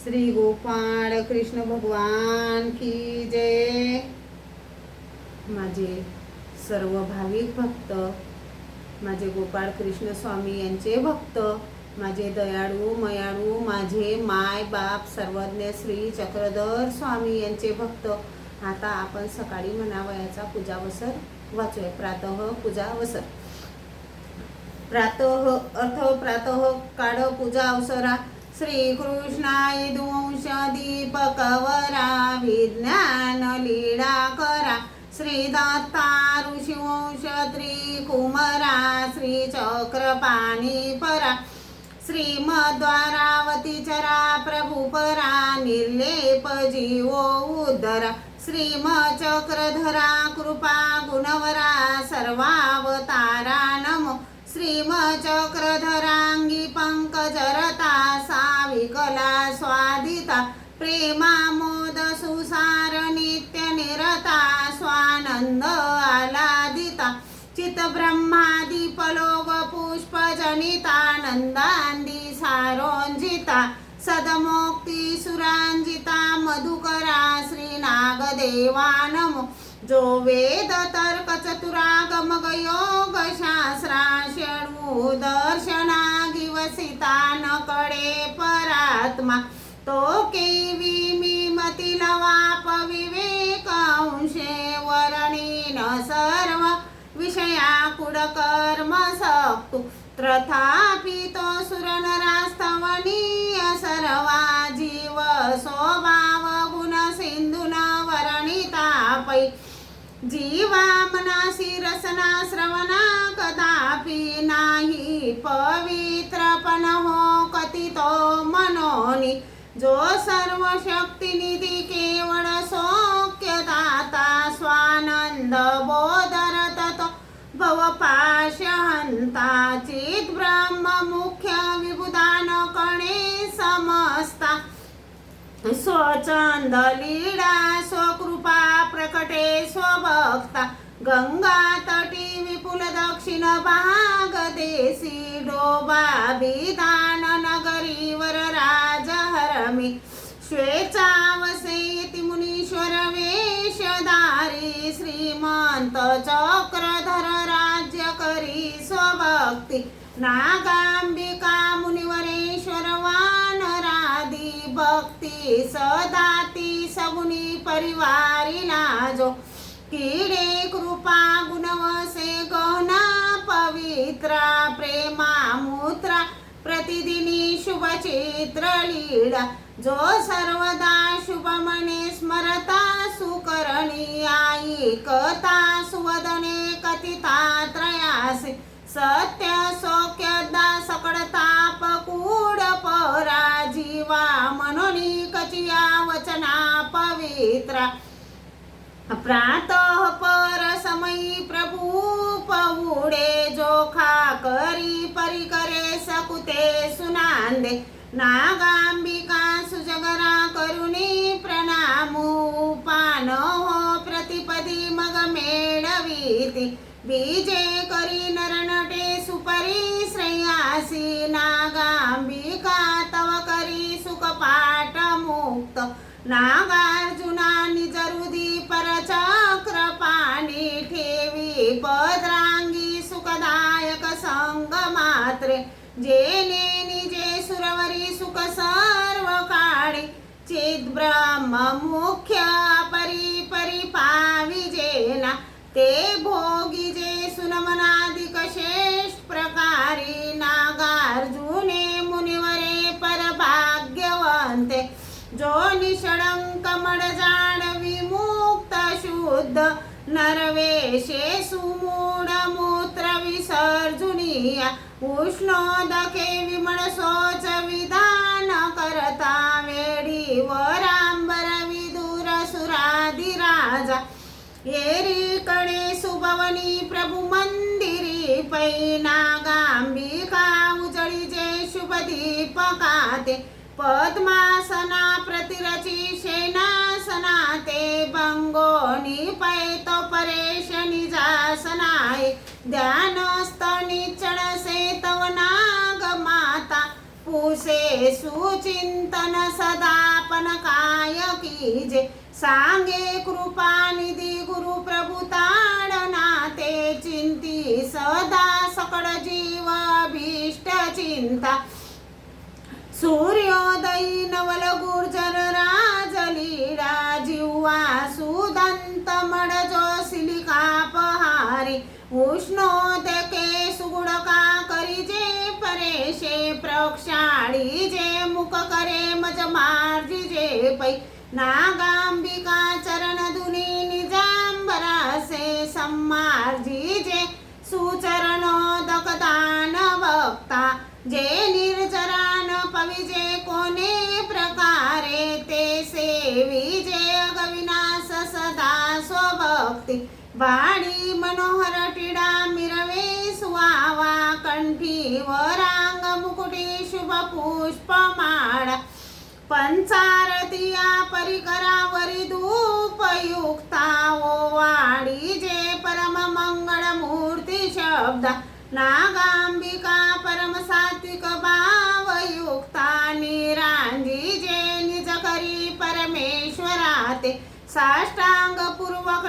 श्री गोपाळ कृष्ण भगवान की जय। माझे सर्व भाविक भक्त, माझे गोपाळ कृष्ण स्वामी यांचे भक्त, माझे दयाळू मयाळू, माझे माय बाप सर्वज्ञ श्री चक्रधर स्वामी यांचे भक्त। आता आपण सकाळी म्हणावयाचा पूजावसर वाचूया। प्रातः पूजावसर। प्रातः अर्थ प्रातः काळ पूजा अवसरा। श्री कृष्णाय वंश दीपकवरा, विज्ञान लीळा करा। श्री दत्ता ऋषिवंश त्रिकुमरा, श्री चक्रपाणी परा। श्रीमद्वारावती चरा प्रभुपरा, निर्लेप जीवो उद्धरा। श्रीमचक्रधरा कृपा गुणवरा, सर्वावतारा नमो। श्रीमचक्रधरांगी पंकजरता, साविकला स्वादिता। प्रेमामोद सुसार नित्य निरता, स्वानंद आलादिता। चित ब्रह्मादीपलोक पुष्प जनिता, नंदांदी सारोंजिता। सदमोक्ती सुरांजिता मधुकरा, श्री नागदेवा नमो। जो वेद तर्क चतुरागम योग शास्त्रा, षणू दर्शना गिवसिता न कळे परात्मा। तो केवी मीमती लवाप विवेक अंशे, वर्णीन सर्व विषया कुडकर्म सक्तु। तथापि तो सुरनरास्तवनीय, सर्वा जीव स्वभाव गुण सिंधुन वर्णिता पै। जीवा मनासी रसना श्रवणा, कदापि नाही पवित्रपण हो कथितो मनोनी। जो सर्व शक्ती निधी केवळ सौख्यदाता, स्वानंद बोधरत तो भवपाशहंता। चित ब्रह्म मुख्य विबुधान कणे समस्ता। स्वचंद लीळा स्वकृपा प्रकटे स्वभक्ता। गंगा तटी विपुल दक्षिण भाग देसी, डोबा विधान नगरीवर राजहरमी। श्वेचावसे इति मुनीश्वर वेशधारी, श्रीमंत चक्रधर राज्य करी स्वभक्ती। नागांबिका मुनिवरेश्वर वानरादी, भक्ती सदाती सगुणी परिवारिला जो। किडे कृपा गुणवसे गहना पवित्रा, प्रेमामूत्रा प्रतिदिनी शुभचित्र लीळा। जो सर्वदा शुभ मने स्मरता, सुकरणी ऐकता सुवदने कथिता त्रयासे। सत्य सौख्यदा सकळताप कूड परा, जीवा मनोनी कचिया वचना पवित्रा। प्रातः पर समयी प्रभु पहुडे, जोखा करी परिकरे सकुते सुनांदे। नागांबिका सुजगरा करुणी प्रणामू, पान हो प्रतिपदी मग मेळवीती। बीजे करी नरनटे सुपरी श्रेयासी, नागांबिका तव करी सुखपाठ मुक्त। नागार्जुना निज हृदी परचक्र पाणी, ठेवी पद्रांगी सुखदायक संग मात्रे। जेने निजे सुरवरी सुख सर्व काळी, चित ब्रह्म मुख्य परी परिपाविजेना। ते भोगी जे सुनमनादिक श्रेष्ठ प्रकारी, नागार्जुने मुनिवरे परभाग्यवंते। जो निष्कळंक मडजाड विमुक्त शुद्ध, नरवेशे सुमूढ मूत्र विसर्जुनिया। उष्णोदके विमळ शोच विधान करता, वेडी वरांबर विदुर सुराधिराजा। येरीकडे सुभवनी प्रभु मंदिरी पै, नागांबिका उजळी जे शुभ दीपकाते। पद्मासना प्रतिरची शेनासना, ते भंगोनी पैतो परेश निजासनाय। ध्यानस्थ निचळ से तव नाग माता, पूज दिवसे सुचिंतन सदापन काय कीजे सांगे कृपानिधी गुरु प्रभु ताडना ते चिंती सदा सकळ जीव अभीष्ट चिंता सूर्योदयी नवल गुर्जर राजलीला जिव्हा सुदंत मडजो सिलिका पहारी उष्णोदके सुगुडका करिजे परेशे प्रक्षाळी जे मुख करे मज मार्जिजे पै नागांबिका चरण धुनी निजांबरासे सम्मार्जिजे सुचरणोदक दान भक्ता जे निर्जरान पविजे कोणे प्रकारे ते सेविजे अगविनाश सदा स्वभक्ती वाणी मनोहर टिडा मिरवे सुवावा कंठी वरांग मुकुटी शुभ पुष्प माळा पंचारतिया परिकरावरी धूपयुक्ता ओवाळी जे परम मंगळ मूर्ती शब्द नागांबिका परम सात्विक भावयुक्ता निरांजी जे निज करी परमेश्वराते साष्टांग पूर्वक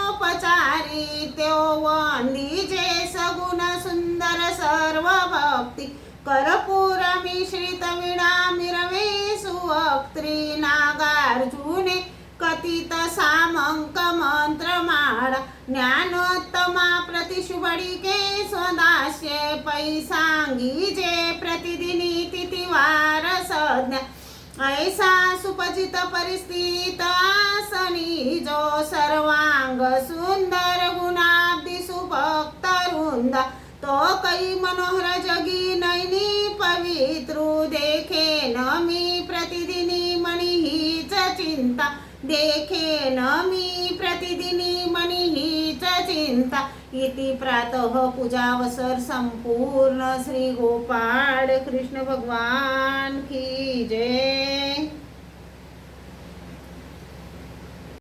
नमस्करणोपचारी त्यो वंदी जे सगुण सुंदर सर्व भक्ती कर्पूर मिश्रित विडा मिरवे सुवक्त्री नागार्जुने कथित सामंक मंत्र माळा ज्ञानोत्तमा प्रतिशुभडिके स्वदास्ये पैसांगी जे प्रतिदिनी तिथिवार संज्ञा ऐसा सुपजित परिस्थित आसनी जो सर्वांग सुंदर गुणाब्दी सुभक्त वृंदा तो कै मनोहर जगी नैनी पवित्रु देखे न मी प्रतिदिनी मणि हीच चिंता देखे न मी प्रतिदिनी मणि हीच चिंता इति प्रातः पूजावसर संपूर्ण श्री गोपाळ कृष्ण भगवान की जय।